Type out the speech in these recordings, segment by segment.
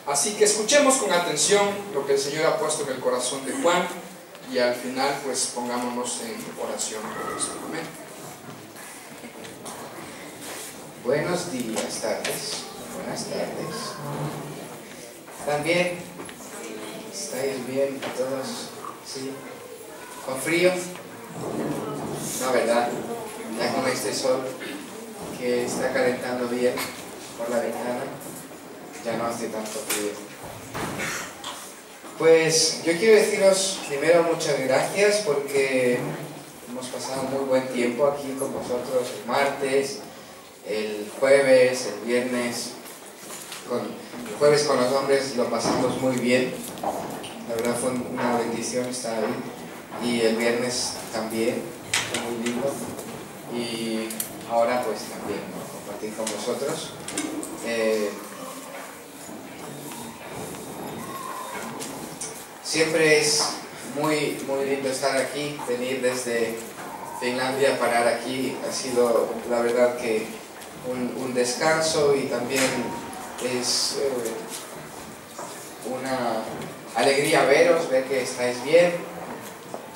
Así que escuchemos con atención lo que el Señor ha puesto en el corazón de Juan y al final pues pongámonos en oración por esto. Amén. Buenos días, tardes. Buenas tardes. ¿Están bien? ¿Estáis bien todos? ¿Sí? ¿Con frío? No, ¿verdad? Ya con este sol que está calentando bien por la ventana, ya no hace tanto frío. Pues yo quiero deciros primero muchas gracias porque hemos pasado muy buen tiempo aquí con vosotros el martes, el jueves, el viernes. El jueves con los hombres lo pasamos muy bien, la verdad fue una bendición estar ahí, y el viernes también, fue muy lindo, y ahora pues también, ¿no?, compartir con vosotros. Siempre es muy lindo estar aquí, venir desde Finlandia, parar aquí, ha sido la verdad que un descanso, y también es una alegría veros, ver que estáis bien,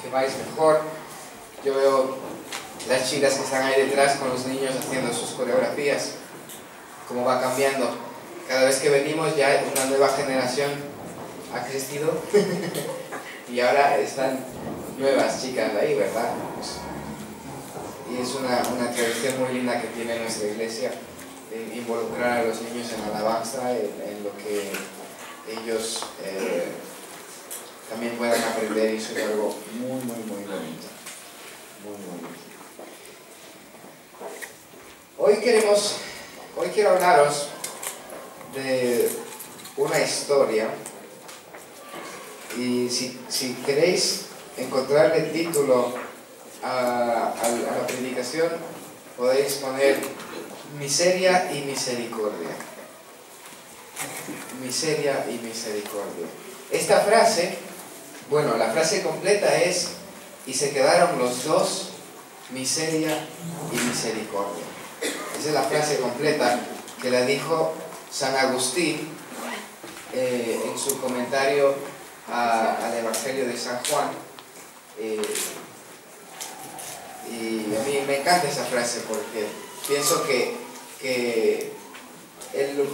que vais mejor. Yo veo las chicas que están ahí detrás con los niños haciendo sus coreografías, cómo va cambiando. Cada vez que venimos ya una nueva generación ha crecido y ahora están nuevas chicas ahí, ¿verdad? Y es una tradición muy linda que tiene nuestra iglesia, de involucrar a los niños en alabanza, en lo que ellos también puedan aprender, y eso es algo muy bonito. Muy bonito. Hoy quiero hablaros de una historia, y si queréis encontrarle el título a la predicación, podéis poner miseria y misericordia. Miseria y misericordia. Esta frase, bueno, la frase completa es: y se quedaron los dos, miseria y misericordia. Esa es la frase completa que la dijo San Agustín en su comentario al Evangelio de San Juan. Y a mí me encanta esa frase porque pienso que él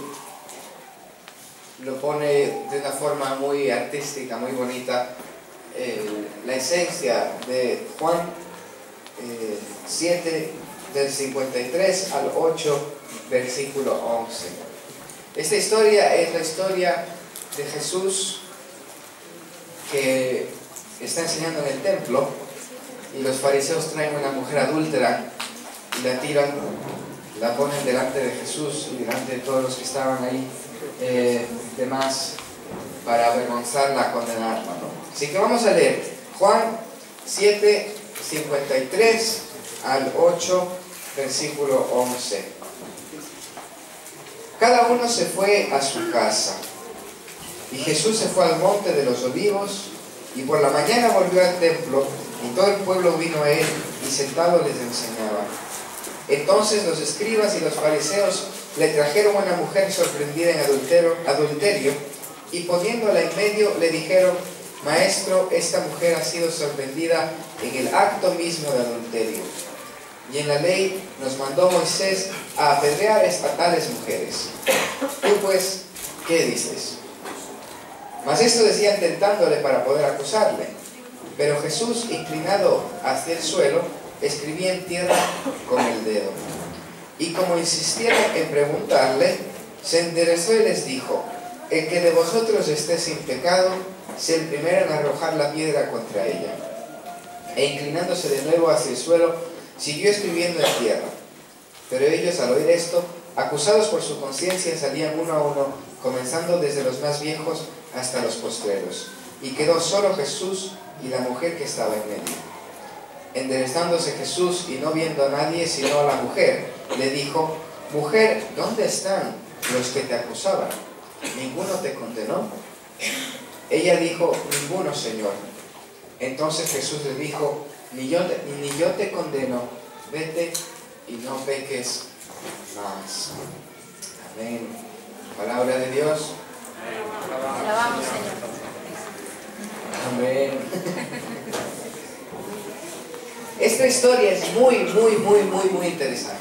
lo pone de una forma muy artística, muy bonita, la esencia de Juan 7, del 53 al 8, versículo 11. Esta historia es la historia de Jesús que está enseñando en el templo, y los fariseos traen una mujer adúltera y la tiran, la ponen delante de Jesús y delante de todos los que estaban ahí, demás, para avergonzarla, condenarla, ¿no? Así que vamos a leer Juan 7, 53 al 8, versículo 11. Cada uno se fue a su casa, y Jesús se fue al monte de los olivos, y por la mañana volvió al templo, y todo el pueblo vino a él, y sentado les enseñaba. Entonces los escribas y los fariseos le trajeron una mujer sorprendida en adulterio, y poniéndola en medio le dijeron: Maestro, esta mujer ha sido sorprendida en el acto mismo de adulterio, y en la ley nos mandó Moisés a apedrear a tales mujeres. Tú pues, ¿qué dices? Mas esto decían tentándole para poder acusarle. Pero Jesús, inclinado hacia el suelo, escribía en tierra con el dedo. Y como insistieron en preguntarle, se enderezó y les dijo: el que de vosotros esté sin pecado, sea el primero en arrojar la piedra contra ella. E inclinándose de nuevo hacia el suelo, siguió escribiendo en tierra. Pero ellos, al oír esto, acusados por su conciencia, salían uno a uno, comenzando desde los más viejos hasta los postreros. Y quedó solo Jesús y la mujer que estaba en medio. Enderezándose Jesús y no viendo a nadie sino a la mujer, le dijo: Mujer, ¿dónde están los que te acusaban? ¿Ninguno te condenó? Ella dijo: Ninguno, Señor. Entonces Jesús le dijo: ni yo te condeno, vete y no peques más. Amén. Palabra de Dios. Alabamos, Señor. Amén. Esta historia es muy interesante.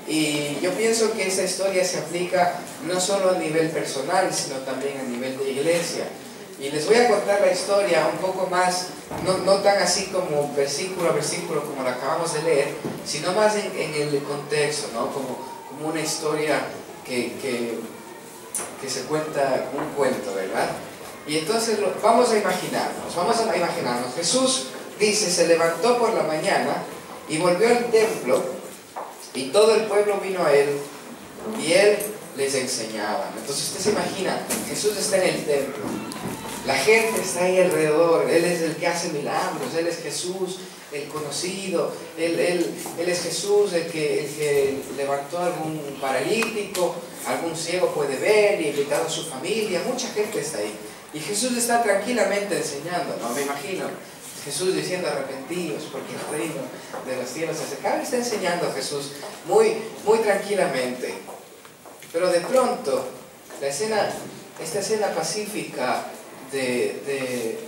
Y yo pienso que esta historia se aplica no solo a nivel personal, sino también a nivel de iglesia. Y les voy a contar la historia un poco más, no tan así como versículo a versículo como la acabamos de leer, sino más en el contexto, ¿no? Como una historia que se cuenta un cuento, ¿verdad? Y entonces vamos a imaginarnos. Jesús dice, se levantó por la mañana y volvió al templo, y todo el pueblo vino a él, y él les enseñaba. Entonces usted se imagina, Jesús está en el templo, la gente está ahí alrededor, él es el que hace milagros, él es Jesús, el conocido, él es Jesús, el que levantó a algún paralítico, algún ciego puede ver, y invitado a su familia, mucha gente está ahí. Y Jesús está tranquilamente enseñando, ¿no? Me imagino Jesús diciendo, arrepentidos porque el reino de los cielos se acerca. Está enseñando a Jesús muy tranquilamente. Pero de pronto, esta escena pacífica de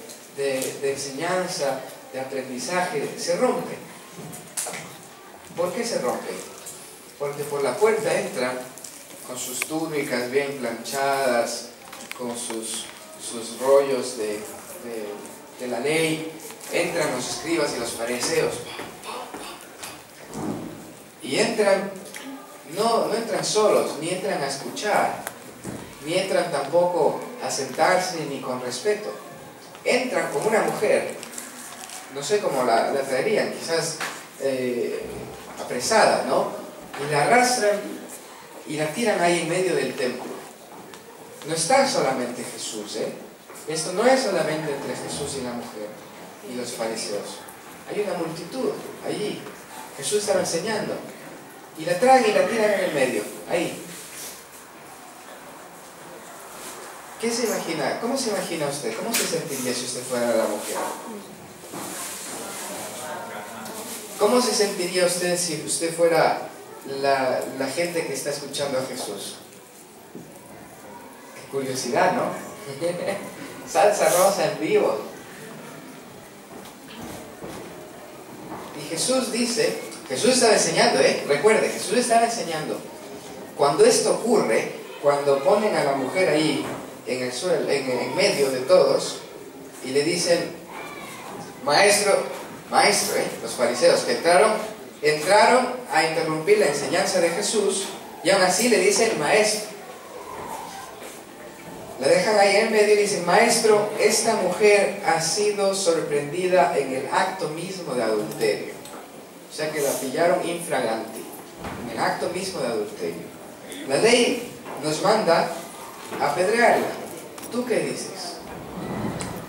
enseñanza, de aprendizaje, se rompe. ¿Por qué se rompe? Porque por la puerta entran con sus túnicas bien planchadas, con sus rollos de la ley, entran los escribas y los fariseos. Y entran, no entran solos, ni entran a escuchar, ni entran tampoco a sentarse ni con respeto. Entran como una mujer, no sé cómo la traerían, quizás apresada, ¿no? Y la arrastran y la tiran ahí en medio del templo. No está solamente Jesús, ¿eh? Esto no es solamente entre Jesús y la mujer y los fariseos. Hay una multitud allí. Jesús estaba enseñando. Y la traen y la tiran en el medio, ahí. ¿Qué se imagina? ¿Cómo se imagina usted? ¿Cómo se sentiría si usted fuera la mujer? ¿Cómo se sentiría usted si usted fuera la gente que está escuchando a Jesús? Qué curiosidad, ¿no? Salsa rosa en vivo. Y Jesús dice, Jesús estaba enseñando, recuerde, Jesús estaba enseñando. Cuando esto ocurre, cuando ponen a la mujer ahí en el suelo, en medio de todos, y le dicen, maestro, los fariseos que entraron a interrumpir la enseñanza de Jesús, y aún así le dicen maestro. La dejan ahí en medio y dicen, maestro, esta mujer ha sido sorprendida en el acto mismo de adulterio. O sea que la pillaron infraganti, en el acto mismo de adulterio. La ley nos manda a apedrearla. ¿Tú qué dices?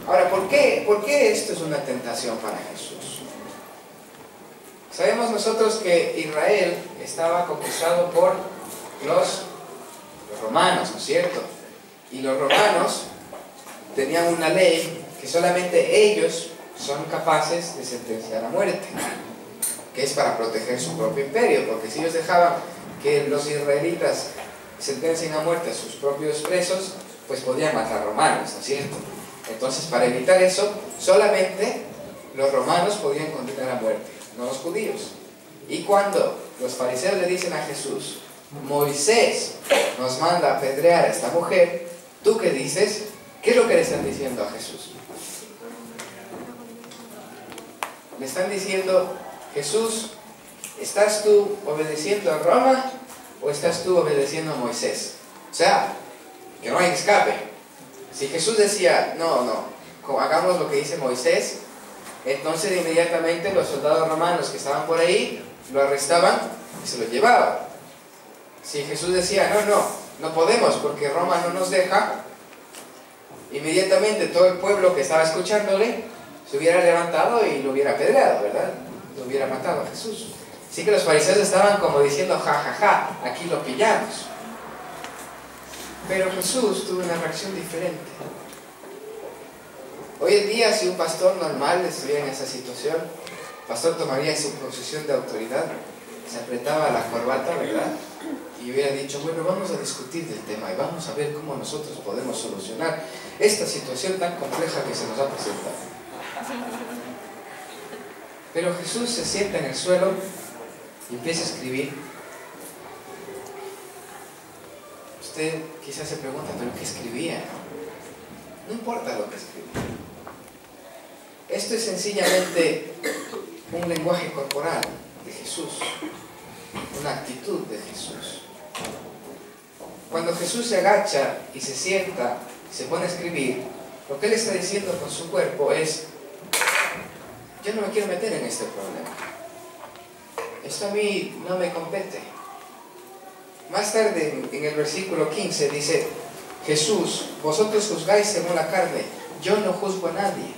Ahora, ¿por qué esto es una tentación para Jesús? Sabemos nosotros que Israel estaba conquistado por los romanos, ¿no es cierto? Y los romanos tenían una ley que solamente ellos son capaces de sentenciar a muerte, que es para proteger su propio imperio, porque si ellos dejaban que los israelitas sentencien a muerte a sus propios presos, pues podían matar romanos, ¿no es cierto? Entonces, para evitar eso, solamente los romanos podían condenar a muerte, no los judíos. Y cuando los fariseos le dicen a Jesús, Moisés nos manda a apedrear a esta mujer, ¿tú qué dices? ¿Qué es lo que le están diciendo a Jesús? Le están diciendo, Jesús, ¿estás tú obedeciendo a Roma o estás tú obedeciendo a Moisés? O sea, que no hay escape. Si Jesús decía, no, hagamos lo que dice Moisés, entonces inmediatamente los soldados romanos que estaban por ahí lo arrestaban y se lo llevaban. Si Jesús decía, no podemos porque Roma no nos deja, inmediatamente todo el pueblo que estaba escuchándole se hubiera levantado y lo hubiera apedreado, ¿verdad? Lo hubiera matado a Jesús. Así que los fariseos estaban como diciendo, ja, aquí lo pillamos. Pero Jesús tuvo una reacción diferente. Hoy en día, si un pastor normal estuviera en esa situación, el pastor tomaría su posición de autoridad se apretaba la corbata, ¿verdad? Y hubiera dicho, bueno, vamos a discutir del tema y vamos a ver cómo nosotros podemos solucionar esta situación tan compleja que se nos ha presentado. Pero Jesús se sienta en el suelo y empieza a escribir. Usted quizás se pregunta, ¿pero qué escribía? No importa lo que escribía. Esto es sencillamente un lenguaje corporal de Jesús, una actitud de Jesús. Cuando Jesús se agacha y se sienta, se pone a escribir, lo que Él está diciendo con su cuerpo es: yo no me quiero meter en este problema. Esto a mí no me compete. Más tarde, en el versículo 15, dice Jesús: vosotros juzgáis según la carne, yo no juzgo a nadie.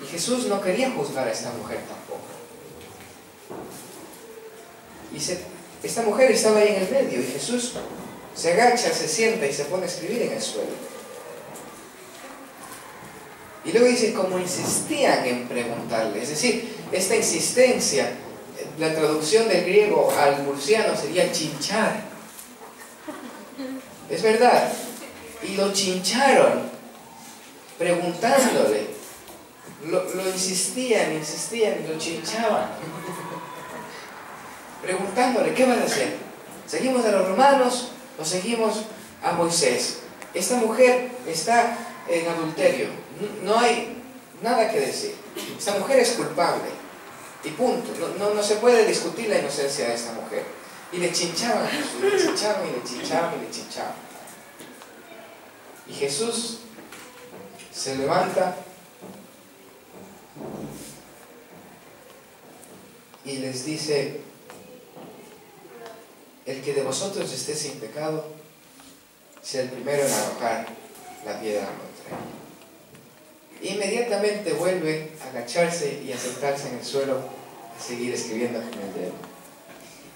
Y Jesús no quería juzgar a esta mujer tampoco. Esta mujer estaba ahí en el medio y Jesús se agacha, se sienta y se pone a escribir en el suelo. Y luego dice, como insistían en preguntarle, es decir, esta insistencia, la traducción del griego al murciano sería chinchar. Es verdad. Y lo chincharon, preguntándole. Lo insistían y lo chinchaban. Preguntándole, ¿qué van a hacer? ¿Seguimos a los romanos o seguimos a Moisés? Esta mujer está en adulterio. No hay nada que decir. Esta mujer es culpable. Y punto. No se puede discutir la inocencia de esta mujer. Y le chinchaban a Jesús, le chinchaban y le chinchaban y le chinchaban. Y Jesús se levanta y les dice: el que de vosotros esté sin pecado, sea el primero en arrojar la piedra contra él. Inmediatamente vuelve a agacharse y a sentarse en el suelo, a seguir escribiendo con el dedo.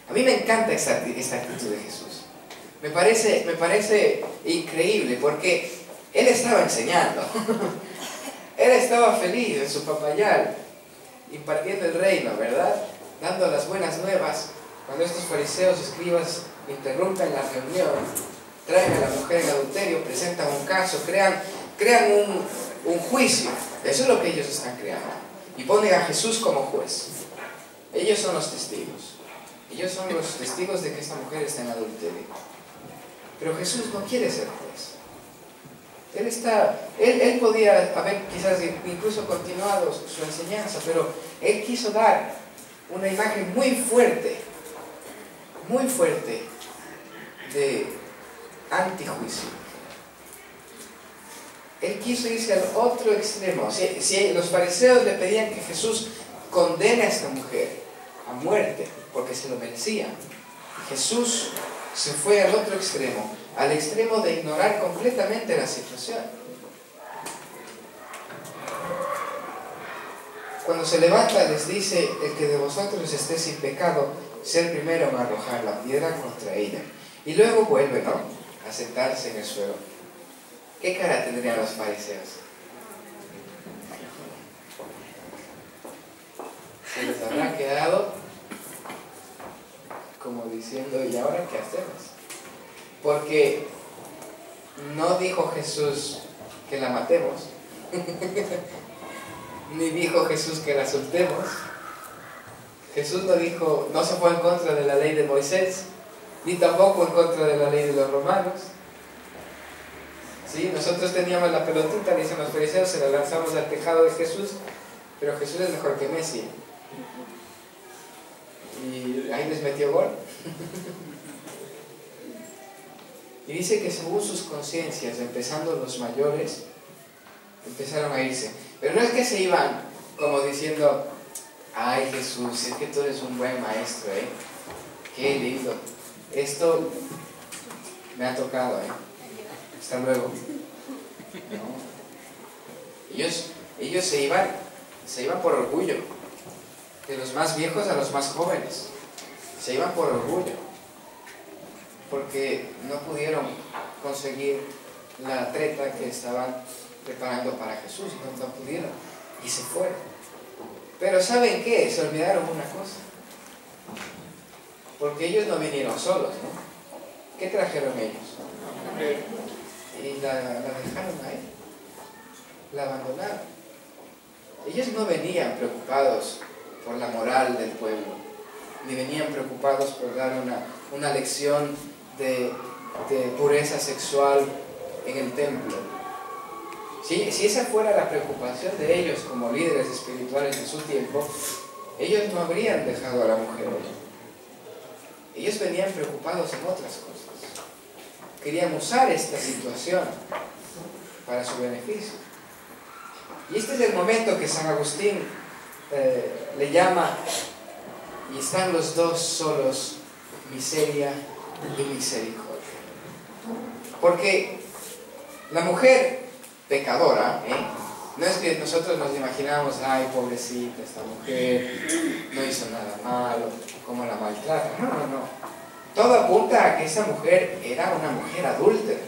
A mí me encanta esta actitud de Jesús. Me parece increíble porque Él estaba enseñando. Él estaba feliz en su papayal, impartiendo el reino, ¿verdad? Dando las buenas nuevas. Cuando estos fariseos, escribas, interrumpen la reunión, traen a la mujer en adulterio, presentan un caso, crean un juicio. Eso es lo que ellos están creando. Y ponen a Jesús como juez. Ellos son los testigos. Ellos son los testigos de que esta mujer está en adulterio. Pero Jesús no quiere ser juez. Él podía haber quizás incluso continuado su enseñanza, pero Él quiso dar una imagen muy fuerte de antijuicio. Él quiso irse al otro extremo. Si los fariseos le pedían que Jesús condene a esta mujer a muerte porque se lo merecía, Jesús se fue al otro extremo, al extremo de ignorar completamente la situación. Cuando se levanta les dice: el que de vosotros esté sin pecado, sea el primero en arrojar la piedra contra ella. Y luego vuelve, ¿no?, a sentarse en el suelo. ¿Qué cara tendrían los fariseos? Se les habrá quedado como diciendo: ¿y ahora qué hacemos? Porque no dijo Jesús que la matemos, ni dijo Jesús que la soltemos. Jesús no se fue en contra de la ley de Moisés, ni tampoco en contra de la ley de los romanos. ¿Sí? Nosotros teníamos la pelotita, dicen los fariseos, se la lanzamos al tejado de Jesús, pero Jesús es mejor que Messi. Y ahí les metió gol. Y dice que según sus conciencias, empezando los mayores, empezaron a irse. Pero no es que se iban como diciendo: ay Jesús, es que tú eres un buen maestro, qué lindo, esto me ha tocado, hasta luego. ¿No? Ellos se iban por orgullo, de los más viejos a los más jóvenes, se iban por orgullo, porque no pudieron conseguir la treta que estaban preparando para Jesús, no pudieron, y se fueron. Pero ¿saben qué? Se olvidaron una cosa: Porque ellos no vinieron solos, ¿no? ¿Qué trajeron ellos? Y la dejaron ahí, la abandonaron. Ellos no venían preocupados por la moral del pueblo, ni venían preocupados por dar una lección de pureza sexual en el templo. Si esa fuera la preocupación de ellos como líderes espirituales de su tiempo, ellos no habrían dejado a la mujer. Ellos venían preocupados en otras cosas. Querían usar esta situación para su beneficio. Y este es el momento que San Agustín le llama, y están los dos solos, miseria y misericordia. Porque la mujer pecadora, no es que nosotros nos imaginamos, ay, pobrecita, esta mujer no hizo nada malo, cómo la maltrata. No, no, no. Todo apunta a que esa mujer era una mujer adúltera.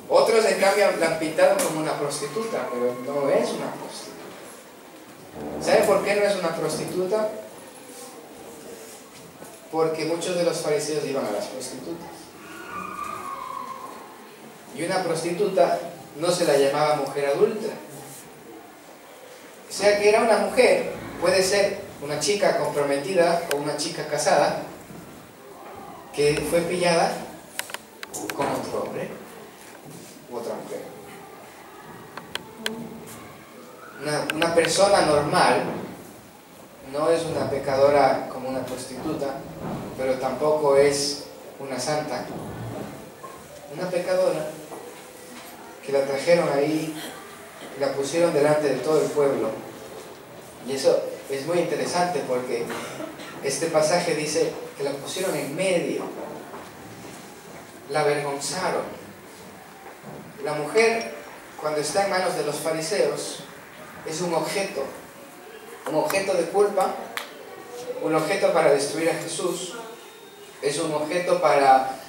Otros, en cambio, la han pintado como una prostituta, pero no es una prostituta. ¿Sabe por qué no es una prostituta? Porque muchos de los fariseos iban a las prostitutas. Y una prostituta no se la llamaba mujer adúltera. O sea que era una mujer, puede ser una chica comprometida o una chica casada, que fue pillada con otro hombre u otra mujer. Una persona normal no es una pecadora como una prostituta, pero tampoco es una santa. Una pecadora que la trajeron ahí, la pusieron delante de todo el pueblo. Y eso es muy interesante porque este pasaje dice que la pusieron en medio, la avergonzaron. La mujer, cuando está en manos de los fariseos, es un objeto de culpa, un objeto para destruir a Jesús, es un objeto para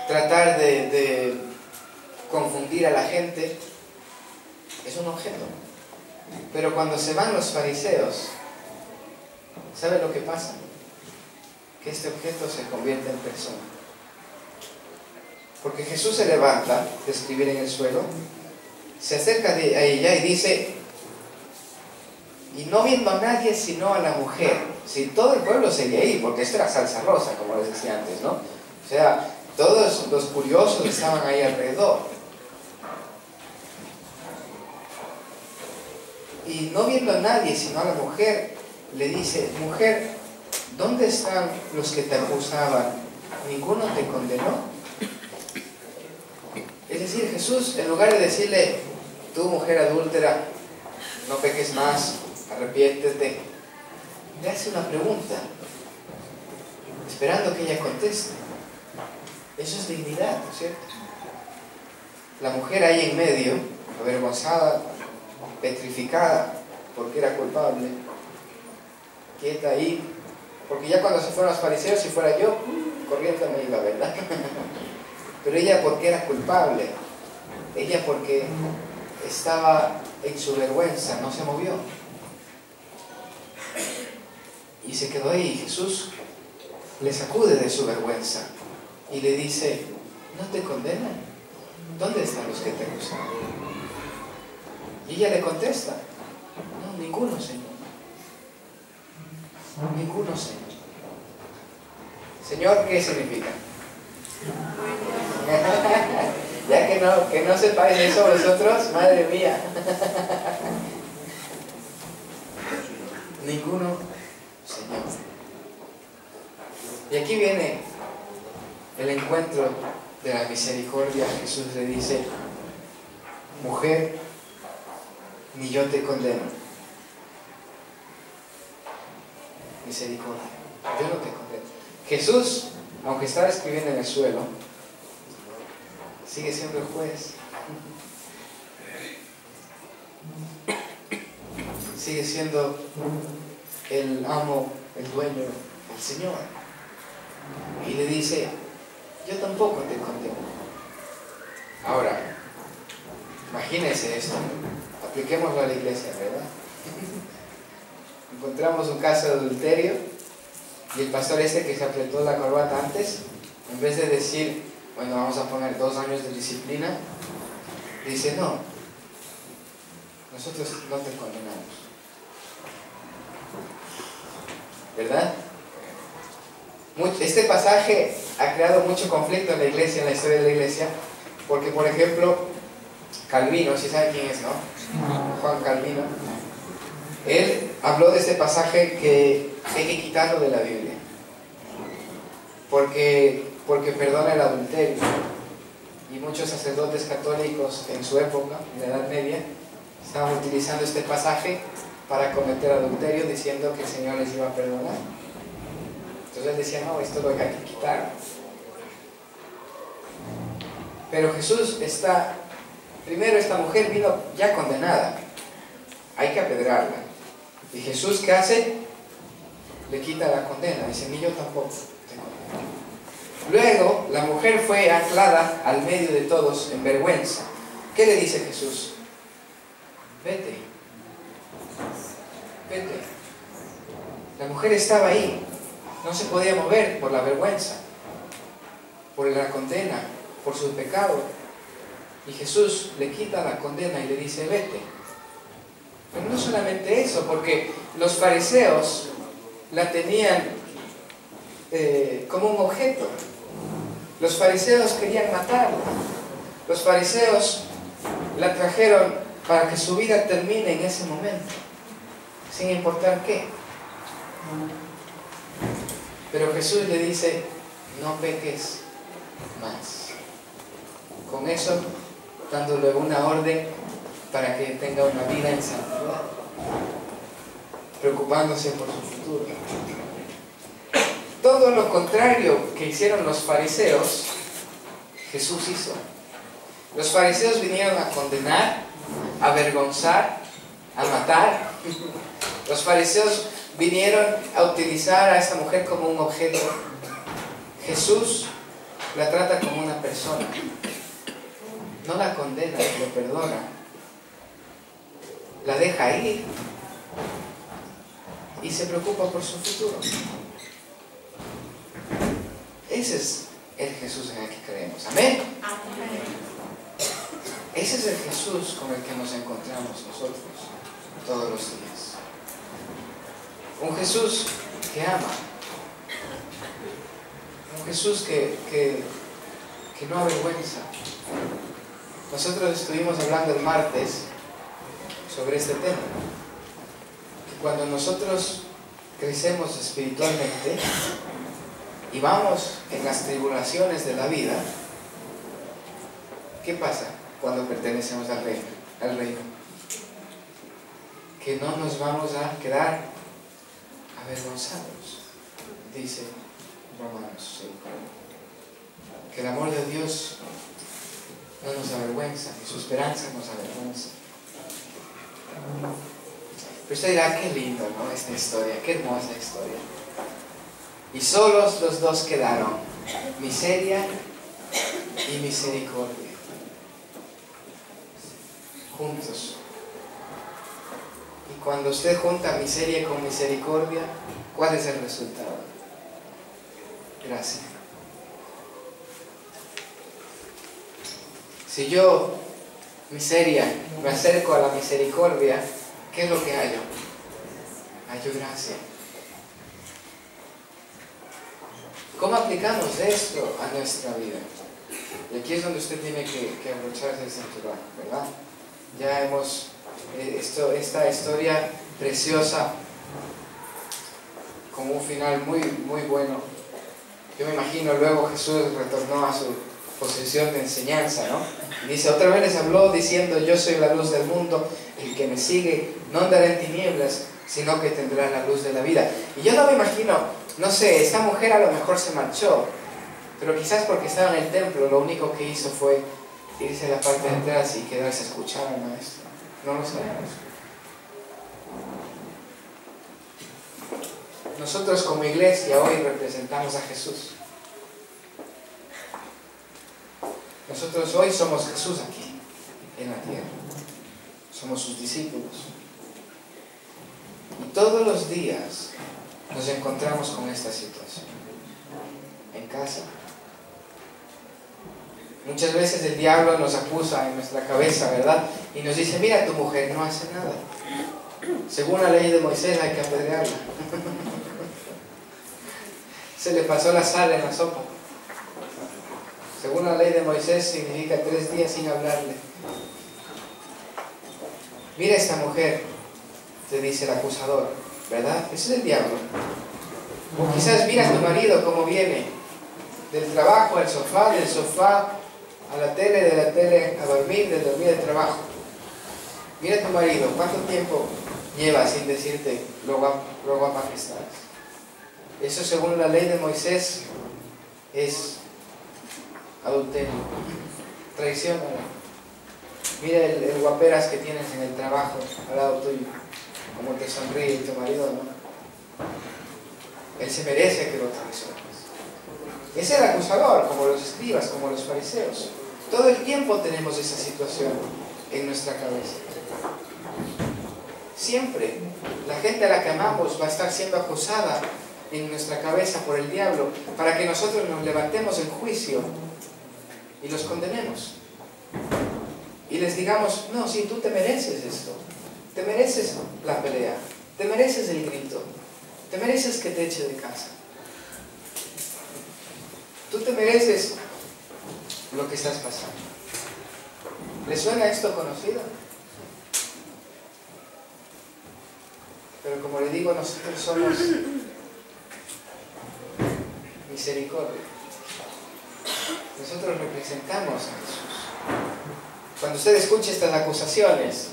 tratar de confundir a la gente, es un objeto. Pero cuando se van los fariseos, ¿sabe lo que pasa? Que este objeto se convierte en persona. Porque Jesús se levanta de escribir en el suelo, se acerca a ella y dice, y no viendo a nadie sino a la mujer. Si todo el pueblo seguía ahí, porque esto era salsa rosa, como les decía antes, ¿no? O sea, todos los curiosos estaban ahí alrededor. Y no viendo a nadie sino a la mujer, le dice, mujer, ¿dónde están los que te acusaban? ¿Ninguno te condenó? Es decir, Jesús, en lugar de decirle, tú mujer adúltera, no peques más, arrepiéntete, le hace una pregunta, esperando que ella conteste. Eso es dignidad, ¿no es cierto? La mujer ahí en medio, avergonzada, petrificada, porque era culpable, quieta ahí, porque ya cuando se fueron los fariseos, si fuera yo, corriendo me iba, ¿verdad? Pero ella porque era culpable, ella porque estaba en su vergüenza, no se movió. Y se quedó ahí. Jesús le sacude de su vergüenza y le dice, ¿no te condenan? ¿Dónde están los que te acusan? Y ella le contesta, no, ninguno, Señor. Ninguno, Señor. Señor, ¿qué significa? Ya que no sepáis eso vosotros, madre mía. Ninguno, Señor. Y aquí viene el encuentro de la misericordia. Jesús le dice, mujer, ni yo te condeno. Misericordia, yo no te condeno. Jesús, aunque estaba escribiendo en el suelo, sigue siendo el juez. Sigue siendo el amo, el dueño, el Señor. Y le dice, yo tampoco te condeno. Ahora, imagínense esto, apliquémoslo a la iglesia, ¿verdad? encontramos un caso de adulterio y el pastor este que se apretó la corbata antes, en vez de decir, bueno, vamos a poner 2 años de disciplina, dice, no, nosotros no te condenamos. ¿Verdad? Este pasaje ha creado mucho conflicto en la iglesia, en la historia de la iglesia, porque, por ejemplo, Calvino, si saben quién es, ¿no? Juan Calvino, él habló de este pasaje que hay que quitarlo de la Biblia, porque perdona el adulterio. Y muchos sacerdotes católicos en su época, en la Edad Media, estaban utilizando este pasaje para cometer adulterio, diciendo que el Señor les iba a perdonar. Entonces él decía, no, esto lo hay que quitar. Pero Jesús primero esta mujer vino ya condenada, hay que apedrearla. Y Jesús, ¿qué hace? Le quita la condena, dice, ni yo tampoco te condeno. Luego, la mujer fue anclada al medio de todos en vergüenza. ¿Qué le dice Jesús? Vete. Vete. La mujer estaba ahí, no se podía mover por la vergüenza, por la condena, por su pecado. Y Jesús le quita la condena y le dice, vete. Pero no solamente eso, porque los fariseos la tenían como un objeto. Los fariseos querían matarla. Los fariseos la trajeron para que su vida termine en ese momento, sin importar qué. Pero Jesús le dice, no peques más. Con eso, dándole una orden para que tenga una vida en santidad, preocupándose por su futuro. Todo lo contrario que hicieron los fariseos, Jesús hizo. Los fariseos vinieron a condenar, a avergonzar, a matar. Los fariseos vinieron a utilizar a esta mujer como un objeto. Jesús la trata como una persona. No la condena, lo perdona. La deja ir y se preocupa por su futuro. Ese es el Jesús en el que creemos. ¿Amén? Amén. Ese es el Jesús con el que nos encontramos nosotros todos los días. Un Jesús que ama. Un Jesús que no avergüenza. Nosotros estuvimos hablando el martes sobre este tema. Que cuando nosotros crecemos espiritualmente y vamos en las tribulaciones de la vida, ¿qué pasa cuando pertenecemos al reino? Que no nos vamos a quedar avergonzados, dice Romanos 5. Que el amor de Dios no nos avergüenza, que su esperanza nos avergüenza. Pero usted dirá, qué lindo, ¿no? Esta historia, qué hermosa historia. Y solos los dos quedaron, miseria y misericordia, juntos. Y cuando usted junta miseria con misericordia, ¿cuál es el resultado? Gracia. Si yo, miseria, me acerco a la misericordia, ¿qué es lo que hallo? Hallo gracia. ¿Cómo aplicamos esto a nuestra vida? Y aquí es donde usted tiene que abrocharse el cinturón, ¿verdad? Ya hemos, esta historia preciosa, con un final muy, muy bueno. Yo me imagino luego Jesús retornó a su posición de enseñanza, ¿no? Y dice, otra vez les habló diciendo, yo soy la luz del mundo, el que me sigue no andará en tinieblas, sino que tendrá la luz de la vida. Y yo no me imagino, no sé, esta mujer a lo mejor se marchó, pero quizás porque estaba en el templo, lo único que hizo fue irse a la parte de atrás y quedarse a escuchar al maestro. No lo sabemos. Nosotros como iglesia hoy representamos a Jesús. Nosotros hoy somos Jesús aquí, en la tierra. Somos sus discípulos. Y todos los días nos encontramos con esta situación. En casa. Muchas veces el diablo nos acusa en nuestra cabeza, ¿verdad? Y nos dice, mira, tu mujer no hace nada. Según la ley de Moisés hay que apedrearla. Se le pasó la sal en la sopa. Según la ley de Moisés significa 3 días sin hablarle. Mira esta mujer, te dice el acusador, ¿verdad? Ese es el diablo. O quizás mira a tu marido cómo viene del trabajo al sofá, del sofá a la tele, de la tele a dormir, de dormir al trabajo. Mira a tu marido, ¿cuánto tiempo lleva sin decirte lo guapa que estás? Eso según la ley de Moisés es adulterio, traición. Mira el guaperas que tienes en el trabajo al lado tuyo, como te sonríe tu marido, ¿no? Él se merece que lo traiciones. Es el acusador, como los escribas, como los fariseos. Todo el tiempo tenemos esa situación en nuestra cabeza. Siempre la gente a la que amamos va a estar siendo acusada en nuestra cabeza por el diablo para que nosotros nos levantemos en juicio y los condenemos. Y les digamos, no, si tú te mereces esto, te mereces la pelea, te mereces el grito, te mereces que te eche de casa. Tú te mereces lo que estás pasando. ¿Les suena esto conocido? Pero como le digo, nosotros somos misericordia. Nosotros representamos a Jesús. Cuando usted escuche estas acusaciones,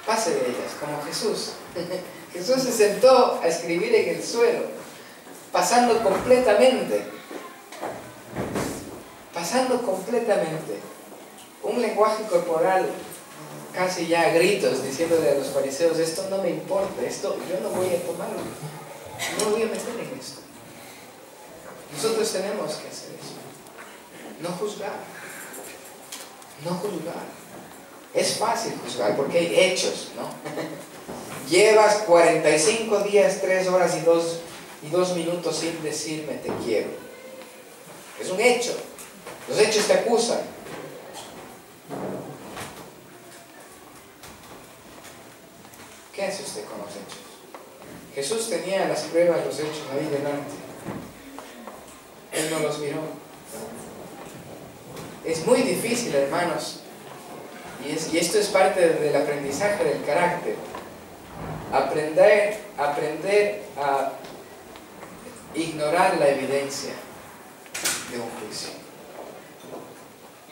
pase de ellas, como Jesús. Jesús se sentó a escribir en el suelo, pasando completamente un lenguaje corporal casi ya a gritos, diciéndole a los fariseos, esto no me importa, esto yo no voy a tomarlo, no me voy a meter en esto. Nosotros tenemos que hacer eso, no juzgar. Es fácil juzgar porque hay hechos, ¿no? Llevas 45 días, 3 horas y 2 minutos sin decirme te quiero. Es un hecho. Los hechos te acusan. ¿Qué hace usted con los hechos? Jesús tenía las pruebas, los hechos ahí delante. Él no los miró. Es muy difícil, hermanos, y esto es parte del aprendizaje del carácter. Aprender a ignorar la evidencia de un juicio.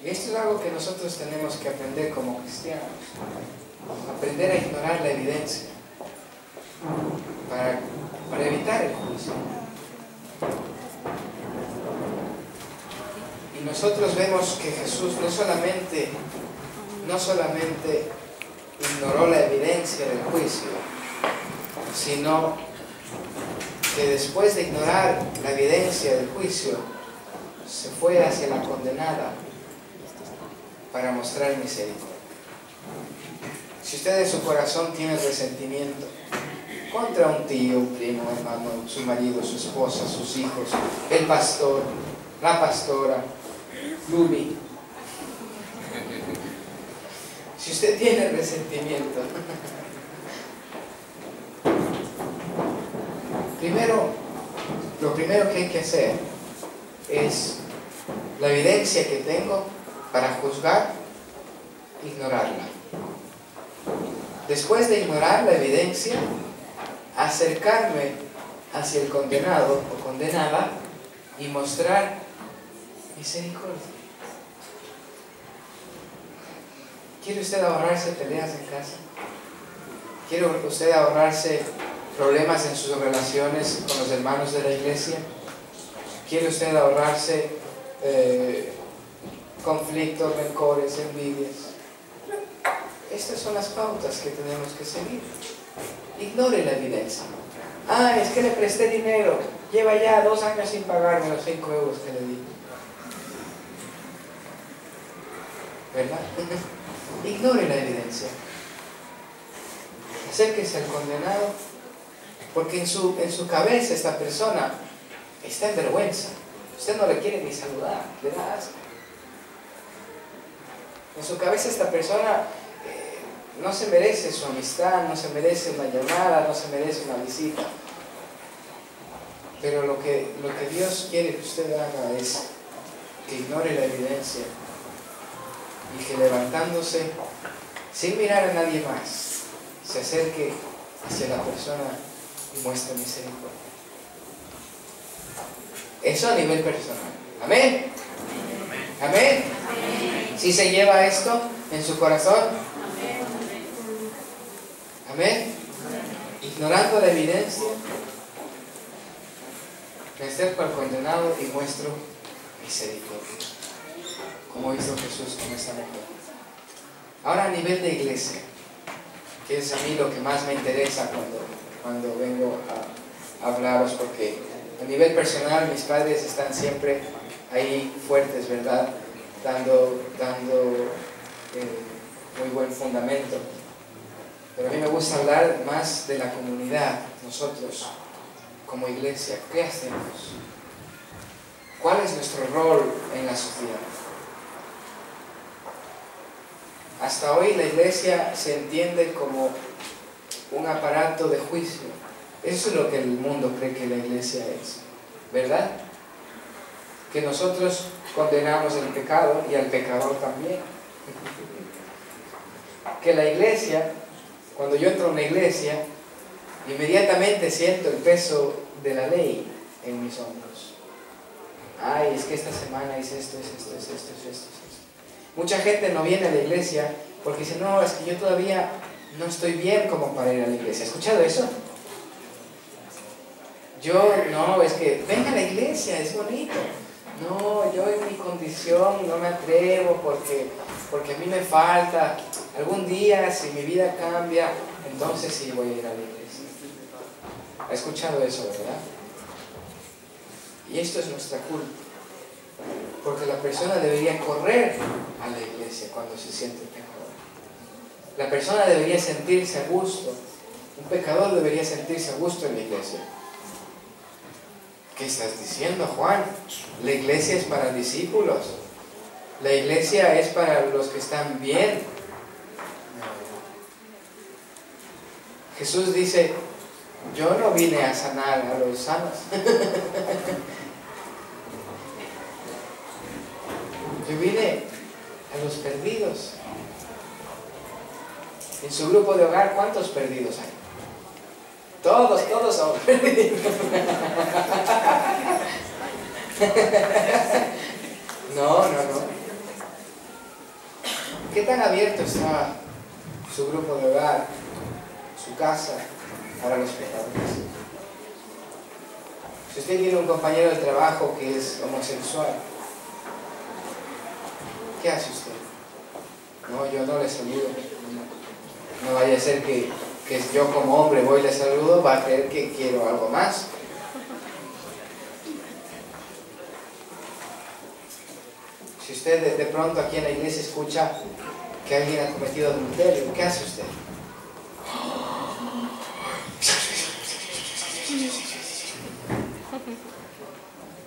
Y esto es algo que nosotros tenemos que aprender como cristianos. Aprender a ignorar la evidencia para evitar el juicio. Y nosotros vemos que Jesús no solamente ignoró la evidencia del juicio, sino que después de ignorar la evidencia del juicio, se fue hacia la condenada para mostrar misericordia. Si usted en su corazón tiene resentimiento contra un tío, un primo, un hermano, su marido, su esposa, sus hijos, el pastor, la pastora, Luli, si usted tiene resentimiento, lo primero que hay que hacer es la evidencia que tengo para juzgar, ignorarla. Después de ignorar la evidencia, acercarme hacia el condenado o condenada y mostrar misericordia. ¿Quiere usted ahorrarse peleas en casa? ¿Quiere usted ahorrarse problemas en sus relaciones con los hermanos de la iglesia? ¿Quiere usted ahorrarse conflictos, rencores, envidias? Estas son las pautas que tenemos que seguir. Ignore la evidencia. Es que le presté dinero, lleva ya 2 años sin pagarme los 5 euros que le di. ¿Verdad? Ignore la evidencia. Acérquese al condenado, porque en su cabeza esta persona está en vergüenza. Usted no le quiere ni saludar, le da asco. En su cabeza esta persona no se merece su amistad, no se merece una llamada, no se merece una visita. Pero lo que Dios quiere que usted haga es que ignore la evidencia y que levantándose, sin mirar a nadie más, se acerque hacia la persona y muestre misericordia. Eso a nivel personal. ¿Amén? ¿Amén? ¿Sí se lleva esto en su corazón? ¿Amén? Ignorando la evidencia, me acerco al condenado y muestro misericordia, como hizo Jesús con esta mujer. Ahora a nivel de iglesia, que es a mí lo que más me interesa cuando vengo a hablaros, porque a nivel personal mis padres están siempre ahí fuertes, ¿verdad? Dando muy buen fundamento. Pero a mí me gusta hablar más de la comunidad, nosotros como iglesia. ¿Qué hacemos? ¿Cuál es nuestro rol en la sociedad? Hasta hoy la iglesia se entiende como un aparato de juicio. Eso es lo que el mundo cree que la iglesia es, ¿verdad? Que nosotros condenamos el pecado y al pecador también. Que la iglesia, cuando yo entro a una iglesia, inmediatamente siento el peso de la ley en mis hombros. Ay, es que esta semana hice esto. Mucha gente no viene a la iglesia porque dice, no, es que yo todavía no estoy bien como para ir a la iglesia. ¿Has escuchado eso? No, es que venga a la iglesia, es bonito. No, yo en mi condición no me atrevo porque a mí me falta. Algún día, si mi vida cambia, entonces sí voy a ir a la iglesia. ¿Ha escuchado eso, verdad? Y esto es nuestra culpa. Porque la persona debería correr a la iglesia cuando se siente pecador. La persona debería sentirse a gusto. Un pecador debería sentirse a gusto en la iglesia. ¿Qué estás diciendo, Juan? La iglesia es para discípulos. La iglesia es para los que están bien. Jesús dice, yo no vine a sanar a los sanos. Yo vine a los perdidos. En su grupo de hogar, ¿cuántos perdidos hay? Todos son perdidos. No. ¿Qué tan abierto está su grupo de hogar, su casa, para los pecadores? Si usted tiene un compañero de trabajo que es homosexual, ¿qué hace usted? No, yo no le saludo. No vaya a ser que yo como hombre voy y le saludo, va a creer que quiero algo más. Si usted de pronto aquí en la iglesia escucha que alguien ha cometido adulterio, ¿qué hace usted?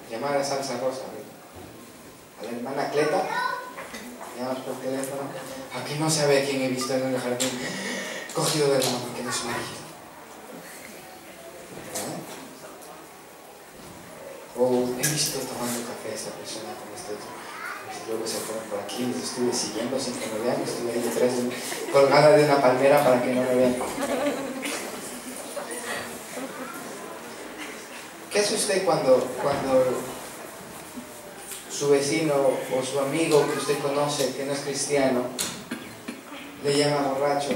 Llamar a Salsa Rosa, a la hermana Cleta, llamamos por teléfono. Aquí no sabe a quién he visto en el jardín cogido de la mano, que no es su marido. O he visto tomando café a esta persona con este otro. Luego se fueron por aquí, les estuve siguiendo sin que me vean, estuve ahí detrás colgada de una palmera para que no me vean. ¿Qué hace usted cuando su vecino o su amigo que usted conoce, que no es cristiano, le llama borracho?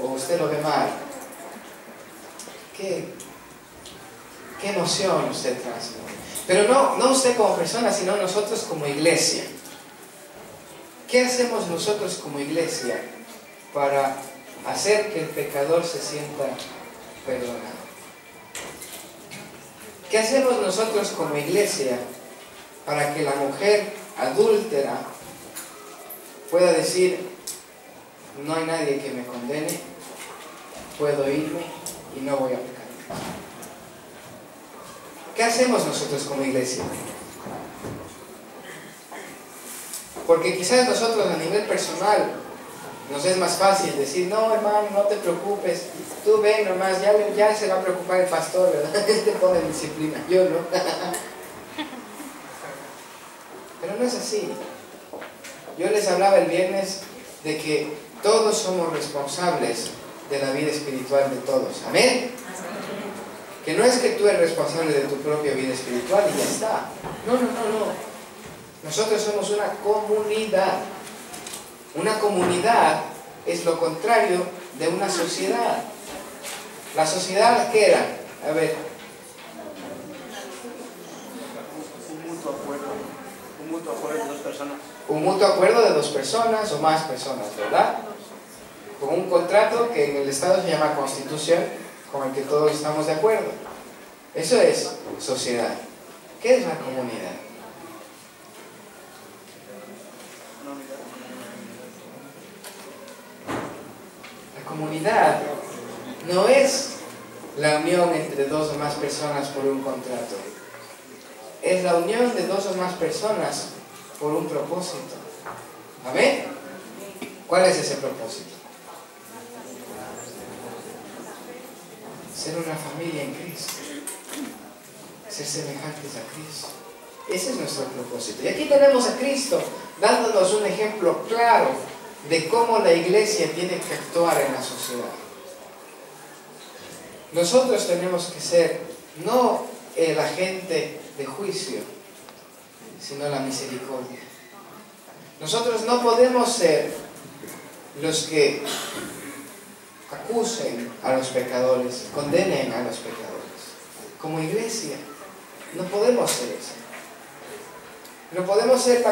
O usted lo ve mal. ¿Qué emoción usted transmite? Pero no usted como persona, sino nosotros como iglesia. ¿Qué hacemos nosotros como iglesia para hacer que el pecador se sienta perdonado? ¿Qué hacemos nosotros como iglesia para que la mujer adúltera pueda decir, no hay nadie que me condene, puedo irme y no voy a pecar. ¿Qué hacemos nosotros como iglesia? Porque quizás nosotros a nivel personal nos es más fácil decir, no hermano, no te preocupes, tú ven nomás, ya se va a preocupar el pastor, ¿verdad? Él te pone disciplina, yo no. Pero no es así. Yo les hablaba el viernes de que todos somos responsables de la vida espiritual de todos. ¿Amén? Que no es que tú eres responsable de tu propia vida espiritual y ya está. No. Nosotros somos una comunidad. Una comunidad es lo contrario de una sociedad. La sociedad, ¿qué era? A ver. Un mutuo acuerdo de dos personas. Un mutuo acuerdo de dos personas o más personas, ¿verdad? Con un contrato que en el Estado se llama Constitución, con el que todos estamos de acuerdo. Eso es sociedad. ¿Qué es la comunidad? La comunidad no es la unión entre dos o más personas por un contrato. Es la unión de dos o más personas por un propósito. ¿Amén? ¿Cuál es ese propósito? Ser una familia en Cristo. Ser semejantes a Cristo. Ese es nuestro propósito. Y aquí tenemos a Cristo dándonos un ejemplo claro de cómo la iglesia tiene que actuar en la sociedad. Nosotros tenemos que ser no el agente de juicio, sino la misericordia. Nosotros no podemos ser los que acusen a los pecadores, condenen a los pecadores. Como iglesia, no podemos ser eso. No podemos ser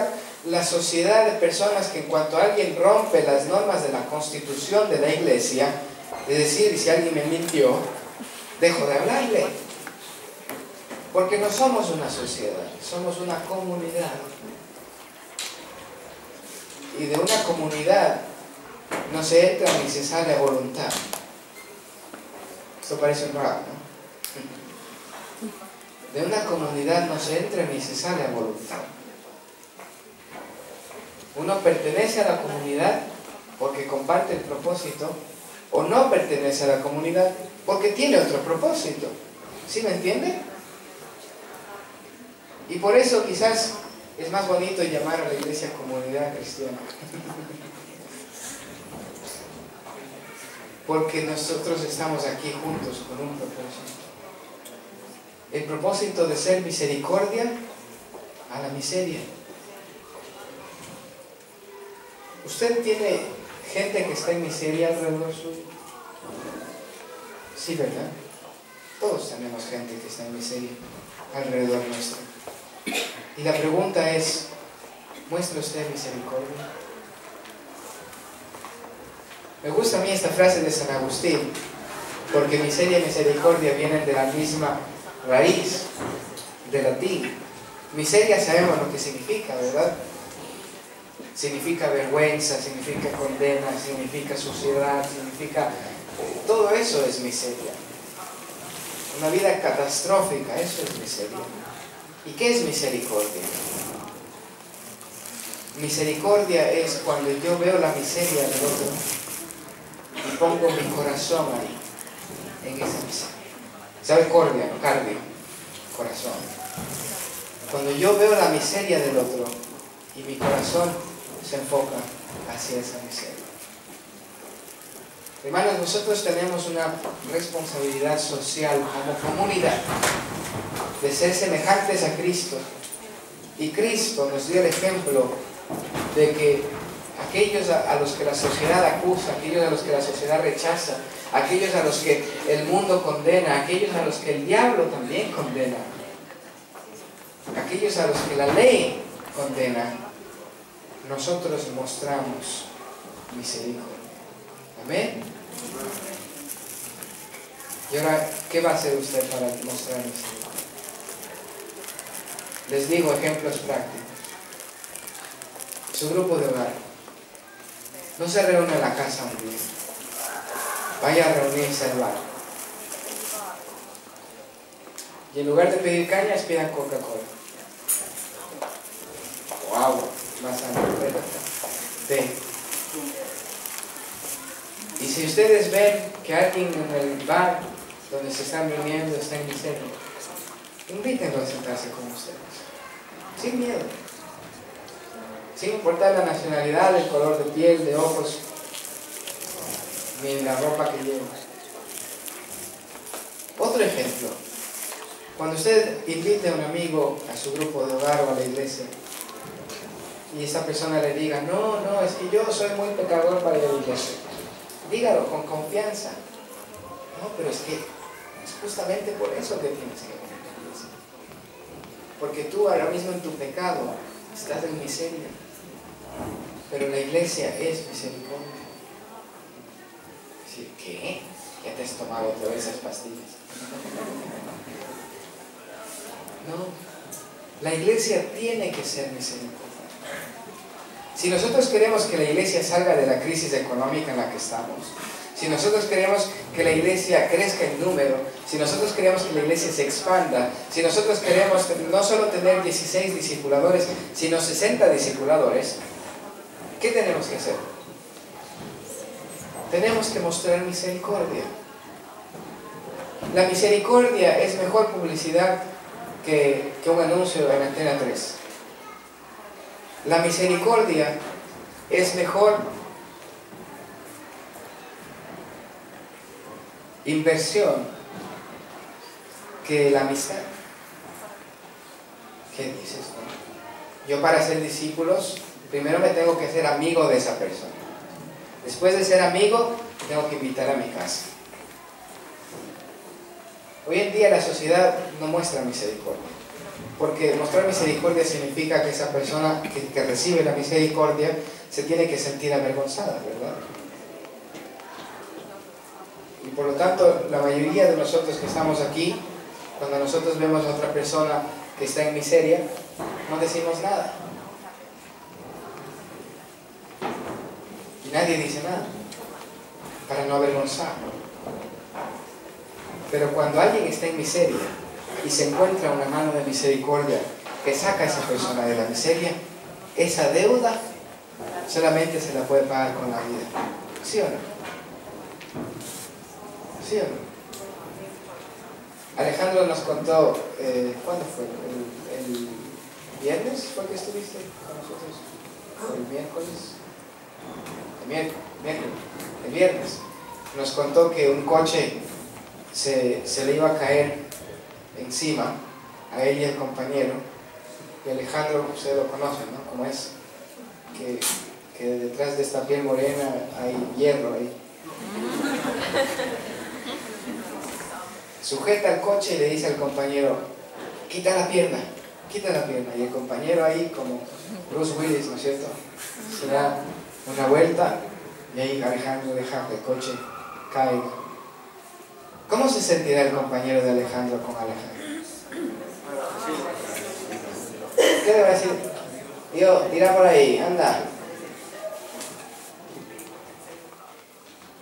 la sociedad de personas que en cuanto alguien rompe las normas de la constitución de la iglesia, es decir, si alguien me mintió, dejo de hablarle. Porque no somos una sociedad, somos una comunidad. Y de una comunidad no se entra ni se sale a voluntad. Esto parece un rap, ¿no? De una comunidad no se entra ni se sale a voluntad. Uno pertenece a la comunidad porque comparte el propósito, o no pertenece a la comunidad porque tiene otro propósito. ¿Sí me entiende? Y por eso quizás es más bonito llamar a la iglesia comunidad cristiana. Porque nosotros estamos aquí juntos con un propósito. El propósito de ser misericordia a la miseria. ¿Usted tiene gente que está en miseria alrededor suyo? Sí, ¿verdad? Todos tenemos gente que está en miseria alrededor nuestro. Y la pregunta es, ¿muestra usted misericordia? Me gusta a mí esta frase de San Agustín, porque miseria y misericordia vienen de la misma raíz, de latín. Miseria sabemos lo que significa, ¿verdad? Significa vergüenza, significa condena, significa suciedad, significa... Todo eso es miseria. Una vida catastrófica, eso es miseria. ¿Y qué es misericordia? Misericordia es cuando yo veo la miseria del otro y pongo mi corazón ahí, en esa miseria. ¿Sabe cordia, no? Cardio, corazón. Cuando yo veo la miseria del otro y mi corazón se enfoca hacia esa miseria. Hermanos, nosotros tenemos una responsabilidad social como comunidad de ser semejantes a Cristo. Y Cristo nos dio el ejemplo de que aquellos a los que la sociedad acusa, aquellos a los que la sociedad rechaza, aquellos a los que el mundo condena, aquellos a los que el diablo también condena, aquellos a los que la ley condena, nosotros mostramos misericordia. Amén. Y ahora, ¿qué va a hacer usted para mostrar misericordia? Les digo ejemplos prácticos. Su grupo de hogar. No se reúne en la casa un día. Vaya a reunirse al bar. Y en lugar de pedir cañas, pidan Coca-Cola. O agua, más amor, té. Y si ustedes ven que alguien en el bar donde se están reuniendo está en miseria, invítenlo a sentarse con ustedes. Sin miedo. Sin importar la nacionalidad, el color de piel, de ojos, ni la ropa que lleva. Otro ejemplo. Cuando usted invite a un amigo a su grupo de hogar o a la iglesia y esa persona le diga, no, es que yo soy muy pecador para ir a la iglesia. Dígalo con confianza. No, pero es que es justamente por eso que tienes que venir a la iglesia. Porque tú ahora mismo en tu pecado estás en miseria. Pero la iglesia es misericordia. Decir, ¿qué? ¿Ya te has tomado todas esas pastillas? No, la iglesia tiene que ser misericordia. Si nosotros queremos que la iglesia salga de la crisis económica en la que estamos, si nosotros queremos que la iglesia crezca en número, si nosotros queremos que la iglesia se expanda, si nosotros queremos no solo tener 16 discipuladores, sino 60 discipuladores, ¿qué tenemos que hacer? Tenemos que mostrar misericordia. La misericordia es mejor publicidad que un anuncio en Antena 3. La misericordia es mejor inversión que la amistad. ¿Qué dices, no? Yo para ser discípulos, primero me tengo que ser amigo de esa persona. Después de ser amigo, tengo que invitar a mi casa. Hoy en día la sociedad no muestra misericordia. Porque mostrar misericordia significa que esa persona que recibe la misericordia se tiene que sentir avergonzada, ¿verdad? Y por lo tanto, la mayoría de nosotros que estamos aquí, cuando nosotros vemos a otra persona que está en miseria, no decimos nada. Y nadie dice nada, para no avergonzar. Pero cuando alguien está en miseria y se encuentra una mano de misericordia que saca a esa persona de la miseria, esa deuda solamente se la puede pagar con la vida. ¿Sí o no? ¿Sí o no? Alejandro nos contó, ¿cuándo fue? ¿El viernes fue que estuviste con nosotros? ¿O el miércoles? El viernes. Nos contó que un coche se le iba a caer encima a él y al compañero, y Alejandro, ustedes lo conocen, ¿no? Como es que detrás de esta piel morena hay hierro ahí. Sujeta el coche y le dice al compañero, quita la pierna, y el compañero ahí como Bruce Willis, ¿no es cierto? Se da una vuelta y ahí Alejandro deja que el coche caiga. ¿Cómo se sentirá el compañero de Alejandro con Alejandro? ¿Qué le va a decir? Yo, tira por ahí, anda.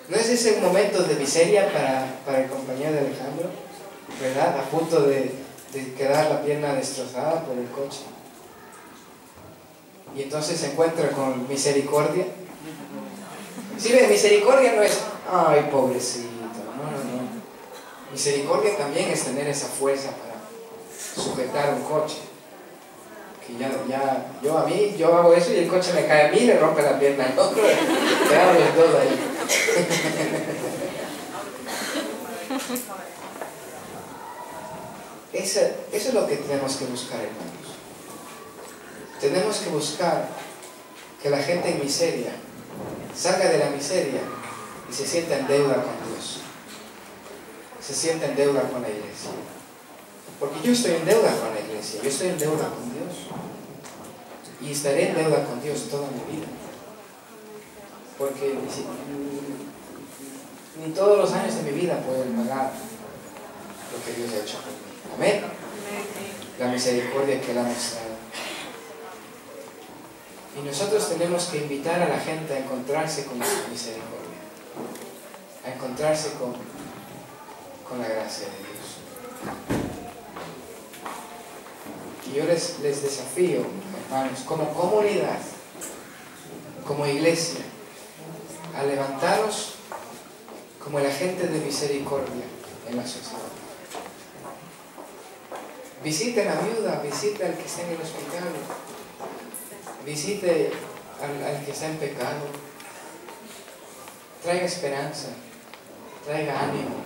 ¿No es ese un momento de miseria para el compañero de Alejandro? ¿Verdad? A punto de quedar la pierna destrozada por el coche. Y entonces se encuentra con misericordia. ¿Sí ves? Misericordia no es, ay, pobrecito. No. Misericordia también es tener esa fuerza para sujetar un coche. Que yo hago eso y el coche me cae a mí y le rompe la pierna al otro. Quedamos los dos ahí. Eso es lo que tenemos que buscar, hermanos. Tenemos que buscar que la gente en miseria salga de la miseria y se sienta en deuda con Dios. Se sienta en deuda con la iglesia. Porque yo estoy en deuda con la iglesia, yo estoy en deuda con Dios. Y estaré en deuda con Dios toda mi vida. Porque ni todos los años de mi vida pueden pagar lo que Dios ha hecho por mí. Amén. La misericordia que Él ha mostrado. Y nosotros tenemos que invitar a la gente a encontrarse con su misericordia, a encontrarse con la gracia de Dios. Y yo les desafío, hermanos, como comunidad, como iglesia, a levantaros como el agente de misericordia en la sociedad. Visite a la viuda, visite al que está en el hospital, visite al que está en pecado. Traiga esperanza, traiga ánimo,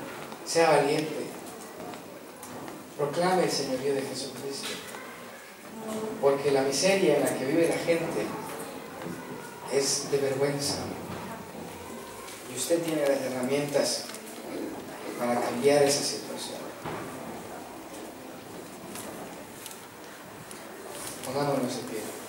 sea valiente. Proclame el señorío de Jesucristo. Porque la miseria en la que vive la gente es de vergüenza. Y usted tiene las herramientas para cambiar esa situación. Pongámonos de pie.